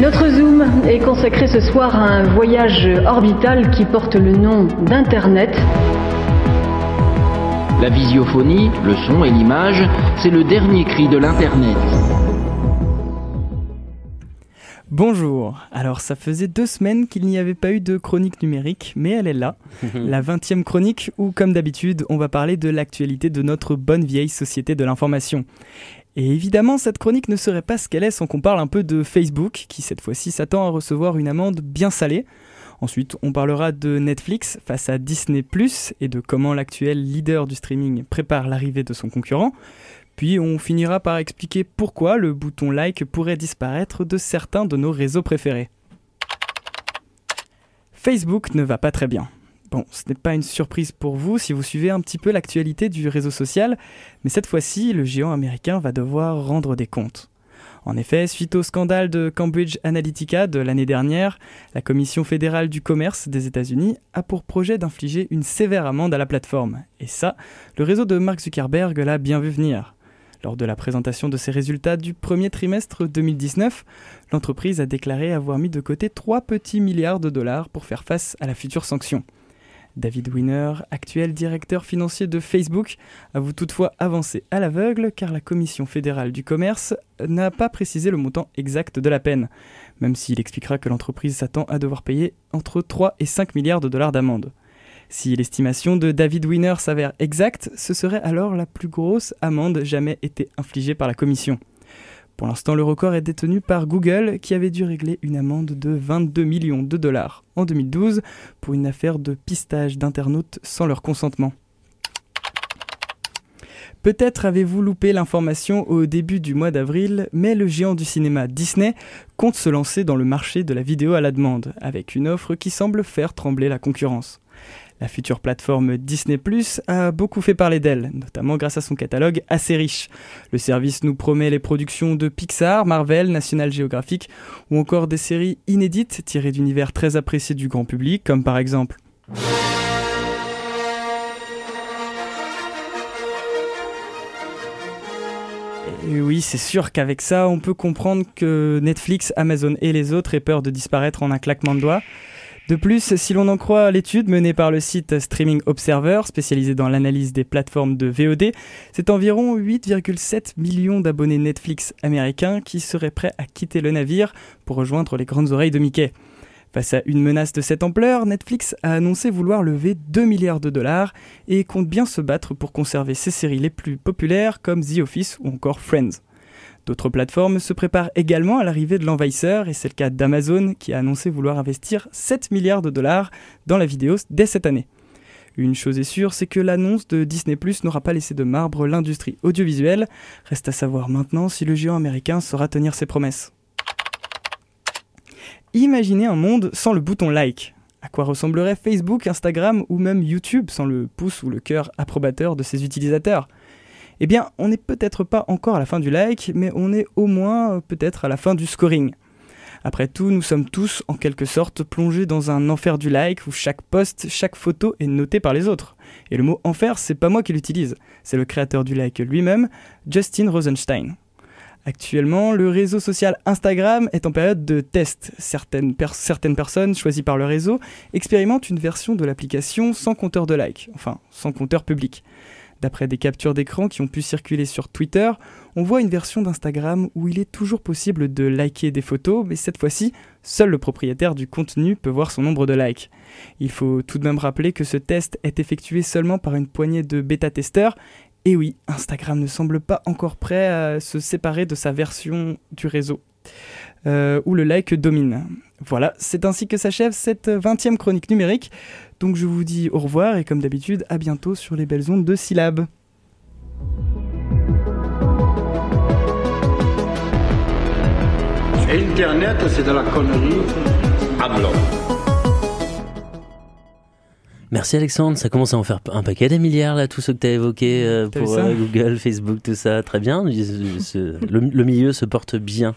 Notre Zoom est consacré ce soir à un voyage orbital qui porte le nom d'Internet. La visiophonie, le son et l'image, c'est le dernier cri de l'Internet. Bonjour, alors ça faisait 2 semaines qu'il n'y avait pas eu de chronique numérique, mais elle est là, la 20e chronique où, comme d'habitude, on va parler de l'actualité de notre bonne vieille société de l'information. Et évidemment, cette chronique ne serait pas ce qu'elle est sans qu'on parle un peu de Facebook, qui cette fois-ci s'attend à recevoir une amende bien salée. Ensuite, on parlera de Netflix face à Disney+, et de comment l'actuel leader du streaming prépare l'arrivée de son concurrent. Puis on finira par expliquer pourquoi le bouton like pourrait disparaître de certains de nos réseaux préférés. Facebook ne va pas très bien. Bon, ce n'est pas une surprise pour vous si vous suivez un petit peu l'actualité du réseau social, mais cette fois-ci, le géant américain va devoir rendre des comptes. En effet, suite au scandale de Cambridge Analytica de l'année dernière, la Commission fédérale du commerce des États-Unis a pour projet d'infliger une sévère amende à la plateforme. Et ça, le réseau de Mark Zuckerberg l'a bien vu venir. Lors de la présentation de ses résultats du premier trimestre 2019, l'entreprise a déclaré avoir mis de côté 3 petits milliards de dollars pour faire face à la future sanction. David Wiener, actuel directeur financier de Facebook, avoue toutefois avancer à l'aveugle car la Commission fédérale du commerce n'a pas précisé le montant exact de la peine, même s'il expliquera que l'entreprise s'attend à devoir payer entre 3 et 5 milliards de dollars d'amende. Si l'estimation de David Wiener s'avère exacte, ce serait alors la plus grosse amende jamais été infligée par la commission. Pour l'instant, le record est détenu par Google, qui avait dû régler une amende de 22 millions de dollars en 2012 pour une affaire de pistage d'internautes sans leur consentement. Peut-être avez-vous loupé l'information au début du mois d'avril, mais le géant du cinéma Disney compte se lancer dans le marché de la vidéo à la demande, avec une offre qui semble faire trembler la concurrence. La future plateforme Disney+ a beaucoup fait parler d'elle, notamment grâce à son catalogue assez riche. Le service nous promet les productions de Pixar, Marvel, National Geographic ou encore des séries inédites tirées d'univers très appréciés du grand public, comme par exemple... Et oui, c'est sûr qu'avec ça, on peut comprendre que Netflix, Amazon et les autres aient peur de disparaître en un claquement de doigts. De plus, si l'on en croit l'étude menée par le site Streaming Observer, spécialisé dans l'analyse des plateformes de VOD, c'est environ 8,7 millions d'abonnés Netflix américains qui seraient prêts à quitter le navire pour rejoindre les grandes oreilles de Mickey. Face à une menace de cette ampleur, Netflix a annoncé vouloir lever 2 milliards de dollars et compte bien se battre pour conserver ses séries les plus populaires comme The Office ou encore Friends. D'autres plateformes se préparent également à l'arrivée de l'envahisseur et c'est le cas d'Amazon qui a annoncé vouloir investir 7 milliards de dollars dans la vidéo dès cette année. Une chose est sûre, c'est que l'annonce de Disney+ n'aura pas laissé de marbre l'industrie audiovisuelle. Reste à savoir maintenant si le géant américain saura tenir ses promesses. Imaginez un monde sans le bouton like. À quoi ressemblerait Facebook, Instagram ou même YouTube sans le pouce ou le cœur approbateur de ses utilisateurs ? Eh bien, on n'est peut-être pas encore à la fin du like, mais on est au moins peut-être à la fin du scoring. Après tout, nous sommes tous en quelque sorte plongés dans un enfer du like où chaque post, chaque photo est notée par les autres. Et le mot enfer, c'est pas moi qui l'utilise, c'est le créateur du like lui-même, Justin Rosenstein. Actuellement, le réseau social Instagram est en période de test. Certaines personnes choisies par le réseau expérimentent une version de l'application sans compteur de like, enfin sans compteur public. D'après des captures d'écran qui ont pu circuler sur Twitter, on voit une version d'Instagram où il est toujours possible de liker des photos, mais cette fois-ci, seul le propriétaire du contenu peut voir son nombre de likes. Il faut tout de même rappeler que ce test est effectué seulement par une poignée de bêta-testeurs, et oui, Instagram ne semble pas encore prêt à se séparer de sa version du réseau, où le like domine. Voilà, c'est ainsi que s'achève cette 20e chronique numérique. Donc je vous dis au revoir et comme d'habitude, à bientôt sur les belles ondes de Syllab. Internet, c'est de la connerie à blanc. Merci Alexandre, ça commence à en faire un paquet des milliards là, tout ce que tu as évoqué pour Google, Facebook, tout ça, très bien. Le milieu se porte bien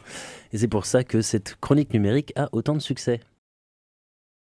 et c'est pour ça que cette chronique numérique a autant de succès.